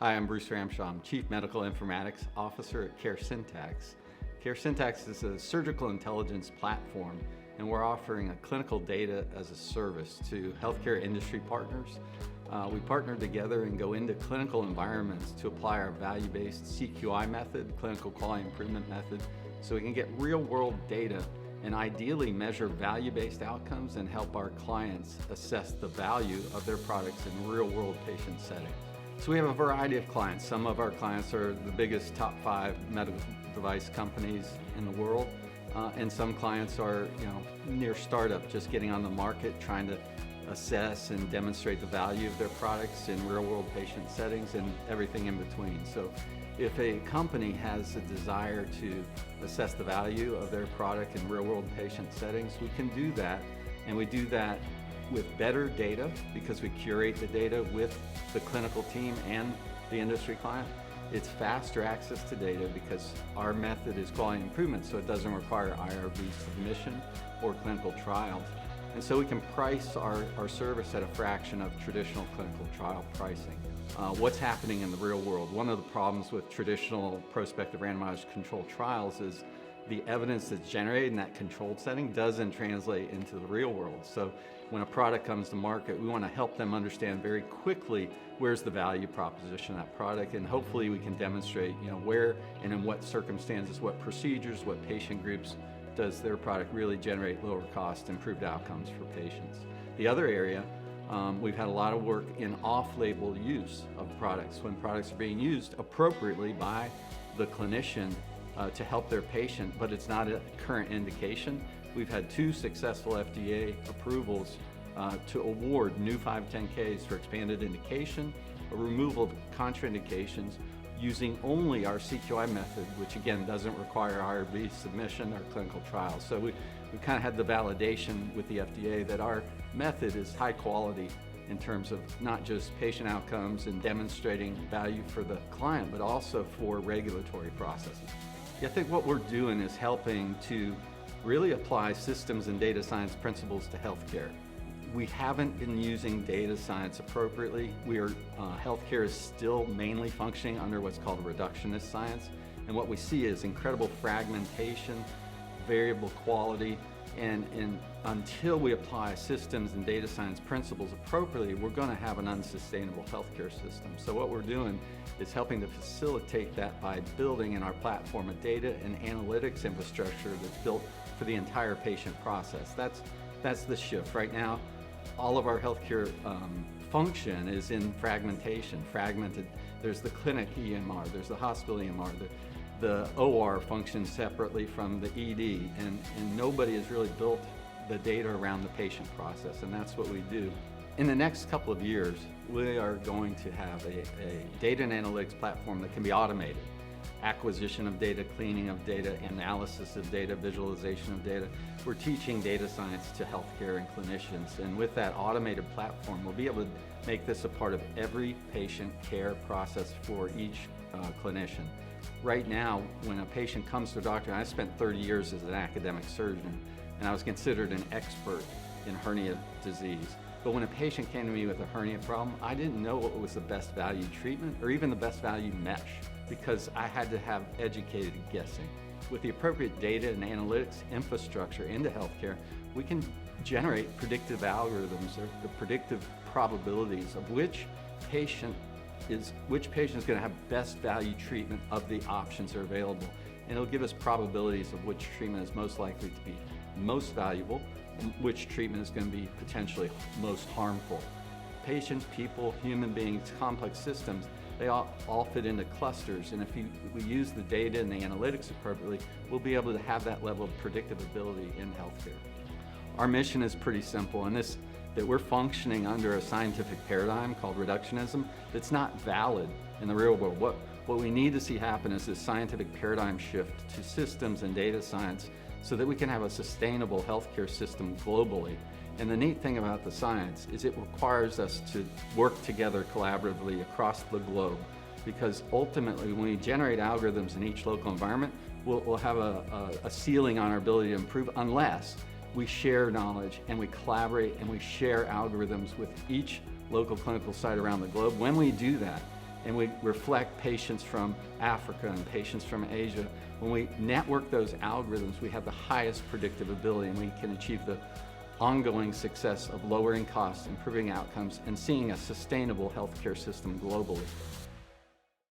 Hi, I'm Bruce Ramshaw. I'm Chief Medical Informatics Officer at Caresyntax. Caresyntax is a surgical intelligence platform, and we're offering a clinical data as a service to healthcare industry partners. We partner together and go into clinical environments to apply our value-based CQI method, clinical quality improvement method, so we can get real-world data and ideally measure value-based outcomes and help our clients assess the value of their products in real-world patient settings. So we have a variety of clients. Some of our clients are the biggest top 5 medical device companies in the world, and some clients are, near startup, just getting on the market, trying to assess and demonstrate the value of their products in real-world patient settings and everything in between. So if a company has a desire to assess the value of their product in real-world patient settings, we can do that, and we do that with better data because we curate the data with the clinical team and the industry client. It's faster access to data because our method is quality improvement, so it doesn't require IRB submission or clinical trials. And so we can price our service at a fraction of traditional clinical trial pricing. What's happening in the real world? One of the problems with traditional prospective randomized controlled trials is the evidence that's generated in that controlled setting doesn't translate into the real world. So when a product comes to market, we want to help them understand very quickly where's the value proposition of that product, and hopefully we can demonstrate where and in what circumstances, what procedures, what patient groups does their product really generate lower cost, improved outcomes for patients. The other area, we've had a lot of work in off-label use of products, when products are being used appropriately by the clinician to help their patient, but it's not a current indication. We've had 2 successful FDA approvals to award new 510Ks for expanded indication, a removal of contraindications using only our CQI method, which again doesn't require IRB submission or clinical trials. So we kind of had the validation with the FDA that our method is high quality in terms of not just patient outcomes and demonstrating value for the client, but also for regulatory processes. I think what we're doing is helping to really apply systems and data science principles to healthcare. We haven't been using data science appropriately. Healthcare is still mainly functioning under what's called reductionist science, and what we see is incredible fragmentation, variable quality, and until we apply systems and data science principles appropriately, we're going to have an unsustainable healthcare system. So what we're doing is helping to facilitate that by building in our platform a data and analytics infrastructure that's built for the entire patient process. That's the shift. Right now, all of our healthcare function is in fragmentation, fragmented. There's the clinic EMR, there's the hospital EMR, the OR functions separately from the ED, and nobody has really built the data around the patient process, and that's what we do. In the next couple of years, we are going to have a data and analytics platform that can be automated. Acquisition of data, cleaning of data, analysis of data, visualization of data. We're teaching data science to healthcare and clinicians, and with that automated platform, we'll be able to make this a part of every patient care process for each clinician. Right now, when a patient comes to a doctor, and I spent 30 years as an academic surgeon, and I was considered an expert in hernia disease. But when a patient came to me with a hernia problem, I didn't know what was the best value treatment or even the best value mesh, because I had to have educated guessing. With the appropriate data and analytics infrastructure into healthcare, we can generate predictive algorithms or the predictive probabilities of which patient is going to have best value treatment of the options that are available. And it'll give us probabilities of which treatment is most likely to be most valuable, and which treatment is going to be potentially most harmful. Patients, people, human beings, complex systems, they all fit into clusters, and if we use the data and the analytics appropriately, we'll be able to have that level of predictability in healthcare. Our mission is pretty simple, and that we're functioning under a scientific paradigm called reductionism that's not valid in the real world. What we need to see happen is this scientific paradigm shift to systems and data science so that we can have a sustainable healthcare system globally. And the neat thing about the science is it requires us to work together collaboratively across the globe, because ultimately when we generate algorithms in each local environment, we'll have a ceiling on our ability to improve unless we share knowledge and we collaborate and we share algorithms with each local clinical site around the globe. When we do that, and we reflect patients from Africa and patients from Asia. When we network those algorithms, we have the highest predictive ability, and we can achieve the ongoing success of lowering costs, improving outcomes, and seeing a sustainable healthcare system globally.